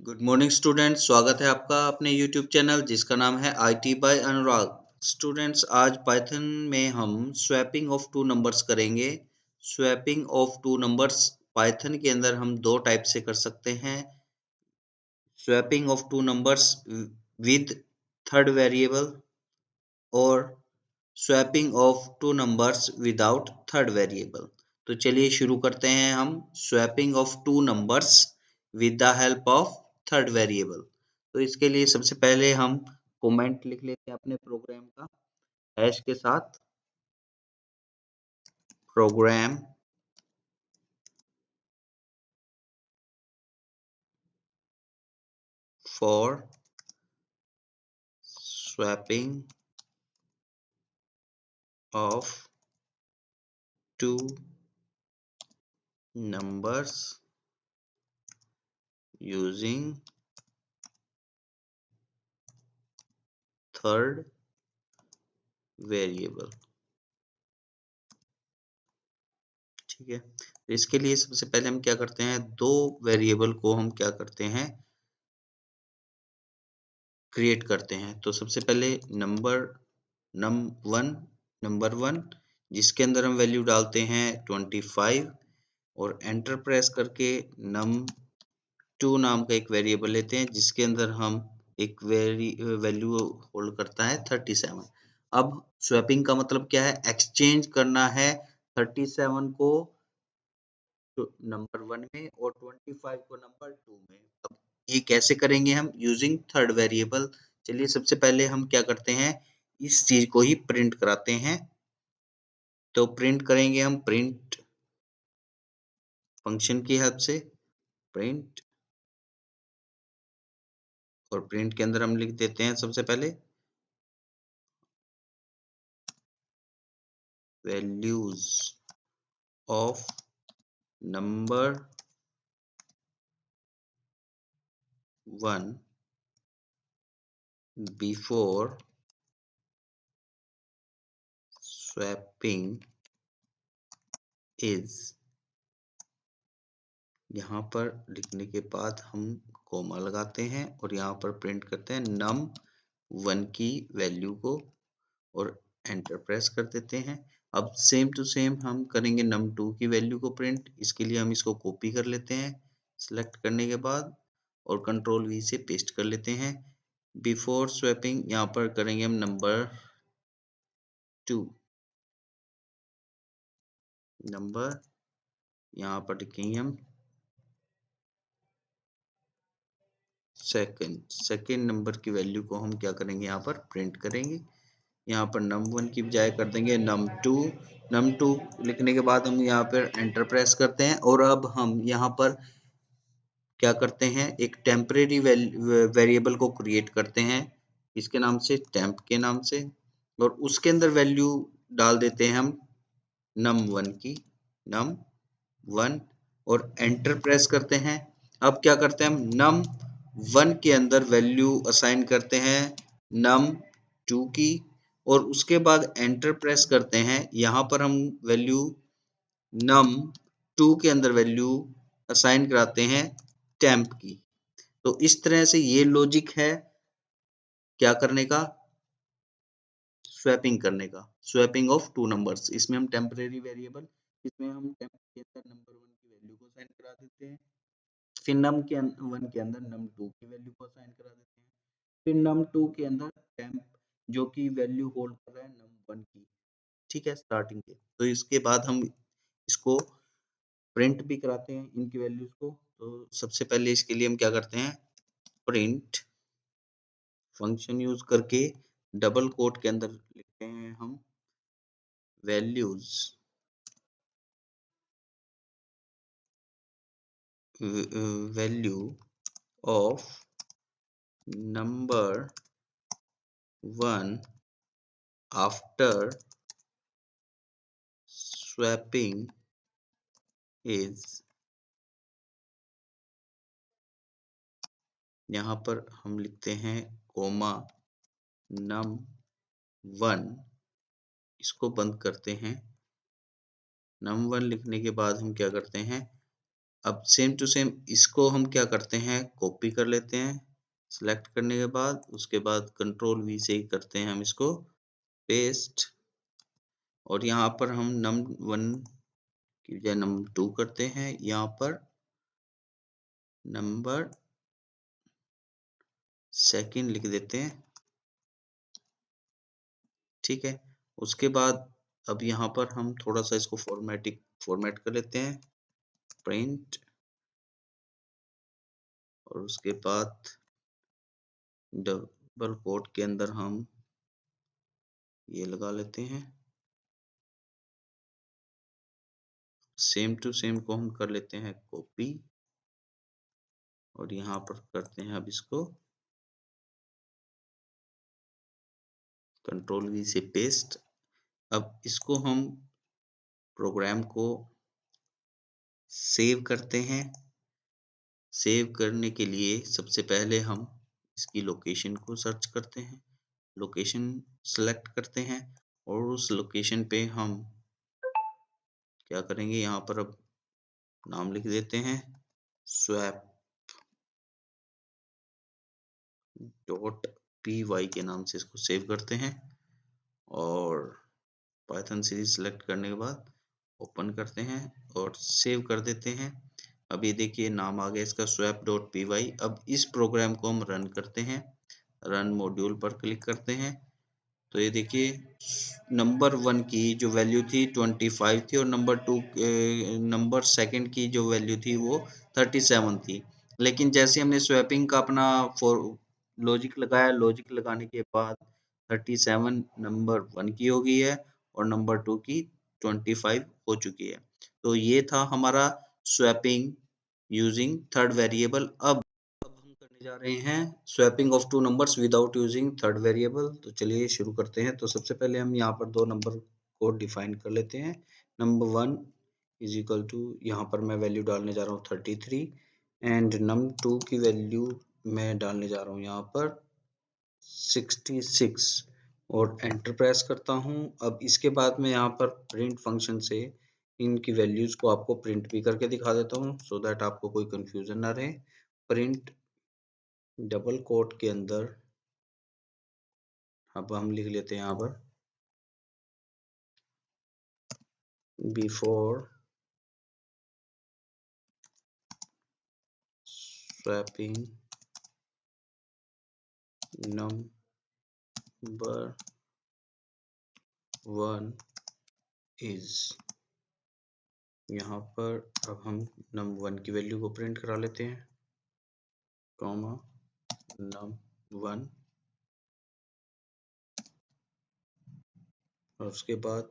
Good morning student, स्वागत है आपका अपने यूट्यूब चैनल जिसका नाम है आईटी बाय अनुराग। स्टूडेंट्स, आज पाइथन में हम स्वैपिंग ऑफ टू नंबर्स करेंगे। Swapping of two numbers Python के अंदर हम दो टाइप से कर सकते हैं। Swapping of two numbers with third variable और swapping of two numbers without third variable. तो चलिए शुरू करते हैं हम swapping of two numbers with the help of third variable. तो इसके लिए सबसे पहले हम कमेंट लिख लेते हैं अपने प्रोग्राम का हैश के साथ। Program for swapping of two numbers using third variable. ठीक है, तो इसके लिए सबसे पहले हम क्या करते हैं, दो वेरिएबल को हम क्या करते हैं, क्रिएट करते हैं। तो सबसे पहले नंबर वन जिसके अंदर हम वैल्यू डालते हैं 25 और एंटर प्रेस करके num2 नाम का एक वेरिएबल लेते हैं जिसके अंदर हम एक वैल्यू होल्ड करता है 37। अब स्वैपिंग का मतलब क्या है, एक्सचेंज करना है 37 को नंबर 1 में और 25 को नंबर 2 में। अब ये कैसे करेंगे हम, यूजिंग थर्ड वेरिएबल। चलिए सबसे पहले हम क्या करते हैं, इस चीज को ही प्रिंट कराते हैं। तो प्रिंट करेंगे हम प्रिंट फंक्शन की हेल्प से। प्रिंट, और प्रिंट के अंदर हम लिख देते हैं सबसे पहले values of number 1 before swapping is. यहाँ पर लिखने के बाद हम कोमा लगाते हैं और यहाँ पर प्रिंट करते हैं num1 की वैल्यू को और एंटर प्रेस कर देते हैं। अब सेम टू सेम हम करेंगे num2 की वैल्यू को प्रिंट। इसके लिए हम इसको कॉपी कर लेते हैं सिलेक्ट करने के बाद और कंट्रोल वी से पेस्ट कर लेते हैं। बिफोर स्वैपिंग यहाँ पर करेंगे हम नंबर 2 यहाँ पर लिखेंगे हम सेकंड नंबर की वैल्यू को हम क्या करेंगे, यहाँ पर प्रिंट करेंगे। यहाँ पर num1 की बजाय कर देंगे num2 लिखने के बाद हम यहाँ पर एंटर प्रेस करते हैं और अब हम यहाँ पर क्या करते हैं, एक टेम्परेरी वेरिएबल को क्रिएट करते हैं इसके नाम से, टेम्प के नाम से, और उसके अंदर वैल्यू डाल देते हैं हम num1 और एंटर प्रेस करते हैं। अब क्या करते हैं, हम num1 के अंदर वैल्यू असाइन करते हैं num2 की और उसके बाद एंटर प्रेस करते हैं। यहाँ पर हम वैल्यू num2 के अंदर वैल्यू असाइन कराते हैं टेम्प की। तो इस तरह से ये लॉजिक है क्या करने का, स्वैपिंग करने का, स्वैपिंग ऑफ टू नंबर्स। इसमें हम टेम्परेरी वेरिएबल, इसमें हम टेम्प के अंदर नंबर 1 की वैल्यू को असाइन करा देते हैं, फिर num1 के अंदर num2 की वैल्यू को असाइन करा देते हैं, फिर num2 के अंदर टेम्प जो कि वैल्यू होल्ड कर रहा है num1 की। ठीक है, स्टार्टिंग के। तो इसके बाद हम इसको प्रिंट भी कराते हैं इनकी वैल्यूज को। तो सबसे पहले इसके लिए हम क्या करते हैं, प्रिंट फंक्शन यूज करके डबल कोट के अंदर लिखते हैं हम values value of number 1 after swapping is. यहाँ पर हम लिखते हैं कोमा num1, इसको बंद करते हैं। num1 लिखने के बाद हम क्या करते हैं, अब सेम टू सेम इसको हम क्या करते हैं, कॉपी कर लेते हैं सिलेक्ट करने के बाद, उसके बाद कंट्रोल वी से ही करते हैं हम इसको पेस्ट, और यहाँ पर हम num1 की बजाय num2 करते हैं, यहाँ पर नंबर सेकंड लिख देते हैं, ठीक है। उसके बाद अब यहाँ पर हम थोड़ा सा इसको फॉर्मेट कर लेते हैं, प्रिंट, और उसके बाद डबल कोट के अंदर हम ये लगा लेते हैं, सेम टू सेम को हम कर लेते हैं कॉपी, और यहाँ पर करते हैं अब इसको कंट्रोल वी से पेस्ट। अब इसको हम प्रोग्राम को सेव करते हैं। सेव करने के लिए सबसे पहले हम इसकी लोकेशन को सर्च करते हैं, लोकेशन सेलेक्ट करते हैं, और उस लोकेशन पे हम क्या करेंगे, यहाँ पर अब नाम लिख देते हैं swap .py के नाम से इसको सेव करते हैं, और पाइथन सीरीज सेलेक्ट करने के बाद ओपन करते हैं और सेव कर देते हैं। अब ये देखिए नाम आ गया इसका swap.py। अब इस प्रोग्राम को हम रन करते हैं, रन मॉड्यूल पर क्लिक करते हैं, तो ये देखिए नंबर 1 की जो वैल्यू थी 25 थी, और नंबर सेकंड की जो वैल्यू थी वो 37 थी। लेकिन जैसे हमने स्वैपिंग का अपना लॉजिक लगाया, लॉजिक लगाने के बाद 37 नंबर 1 की हो गई है और नंबर 2 की 25 हो चुकी है। तो ये था हमारा स्वैपिंग यूजिंग थर्ड वेरिएबल। अब हम करने जा रहे हैं swapping of two numbers without using third variable. तो चलिए शुरू करते हैं। तो सबसे पहले हम यहाँ पर दो नंबर को डिफाइन कर लेते हैं। नंबर 1 इज इक्वल टू, यहाँ पर मैं वैल्यू डालने जा रहा हूँ 33, एंड num2 की वैल्यू मैं डालने जा रहा हूँ यहाँ पर 66, और एंटर प्रेस करता हूँ। अब इसके बाद मैं यहाँ पर प्रिंट फंक्शन से इनकी वैल्यूज को आपको प्रिंट भी करके दिखा देता हूँ, सो दैट आपको कोई कंफ्यूजन ना रहे। प्रिंट डबल कोट के अंदर अब हम लिख लेते हैं यहाँ पर बिफोर स्वैपिंग नंबर 1 इज, यहाँ पर अब हम नंबर 1 की वैल्यू को प्रिंट करा लेते हैं, कॉमा num1, और उसके बाद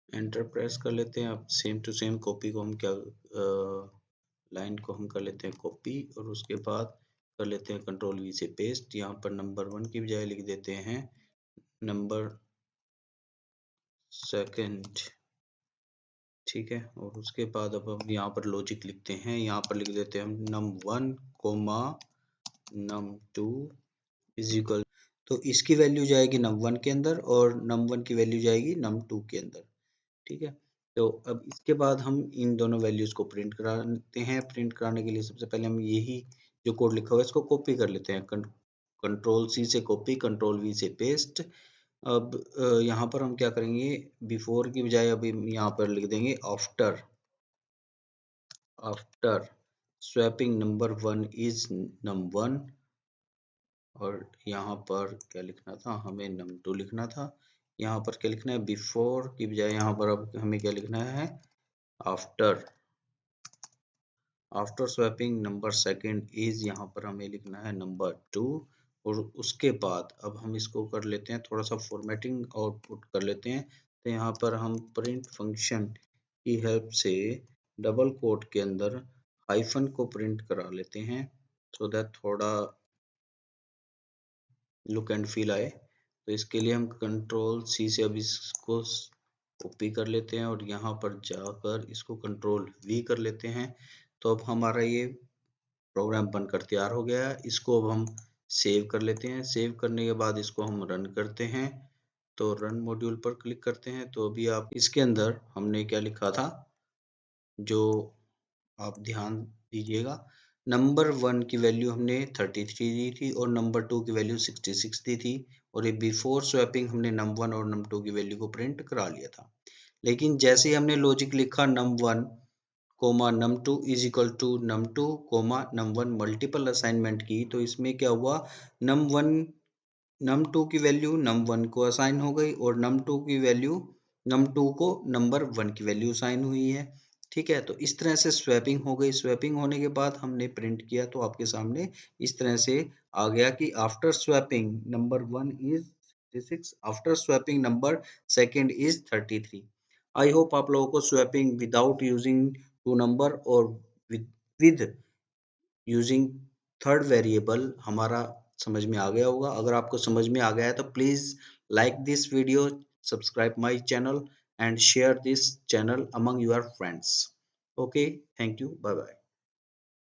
एंटर प्रेस कर लेते हैं। अब सेम टू सेम कॉपी को हम क्या लाइन को हम कर लेते हैं कॉपी, और उसके बाद कर लेते हैं कंट्रोल वी से पेस्ट। यहाँ पर नंबर 1 की बजाय लिख देते हैं नंबर सेकंड, ठीक है। और उसके बाद अब हम यहाँ पर लॉजिक लिखते हैं, यहाँ पर लिख देते हैं हम num1 comma num2 is equal, तो इसकी वैल्यू जाएगी num1 के अंदर और num1 की वैल्यू जाएगी num2 के अंदर, ठीक है। तो अब इसके बाद हम इन दोनों वैल्यूज को प्रिंट कराते हैं। प्रिंट कराने के लिए सबसे पहले हम यही जो कोड लिखा हुआ है इसको कॉपी कर लेते हैं, कंट्रोल सी से कॉपी, कंट्रोल वी से पेस्ट। अब यहाँ पर हम क्या करेंगे, बिफोर की बजाय अभी यहाँ पर लिख देंगे after, after swapping number 1 is num1, और यहाँ पर क्या लिखना था, हमें num2 लिखना था। यहाँ पर क्या लिखना है, बिफोर की बजाय यहाँ पर अब हमें क्या लिखना है, after, after swapping number second is, यहाँ पर हमें लिखना है नंबर 2, और उसके बाद अब हम इसको कर लेते हैं थोड़ा सा फॉर्मेटिंग और पुट कर लेते हैं। तो यहाँ पर हम प्रिंट फंक्शन की हेल्प से डबल कोट के अंदर हाइफन को प्रिंट करा लेते हैं, सो दैट थोड़ा लुक एंड फील आए। तो इसके लिए हम कंट्रोल सी से अब इसको कॉपी कर लेते हैं, और यहाँ पर जाकर इसको कंट्रोल वी कर लेते हैं। तो अब हमारा ये प्रोग्राम बनकर तैयार हो गया है। इसको अब हम सेव कर लेते हैं। सेव करने के बाद इसको हम रन करते हैं। तो रन मॉड्यूल पर क्लिक करते हैं। तो अभी आप इसके अंदर हमने क्या लिखा था, जो आप ध्यान दीजिएगा। नंबर 1 की वैल्यू हमने 33 दी थी और नंबर 2 की वैल्यू 66 दी थी, और ये बिफोर स्वैपिंग हमने num1 और num2 की वैल्यू को प्रिंट करा लिया था। लेकिन जैसे ही हमने लॉजिक लिखा num1 comma num2 is equal to num2 comma num1 multiple assignment की, तो इसमें क्या हुआ, num1 num2 की वैल्यू num1 को असाइन हो गई और num2 की वैल्यू num2 को नंबर 1 की वैल्यू असाइन हुई है। ठीक है, तो इस तरह से स्वैपिंग हो गई। स्वैपिंग होने के बाद हमने प्रिंट किया तो आपके सामने इस तरह से आ गया कि after swapping number 1 is 66, after swapping number second is 33। I hope आप लोगों को swapping without using two number और विद यूजिंग थर्ड वेरिएबल हमारा समझ में आ गया होगा। अगर आपको समझ में आ गया है तो please like this video, subscribe my channel and share this channel among your friends. Okay, thank you, bye bye.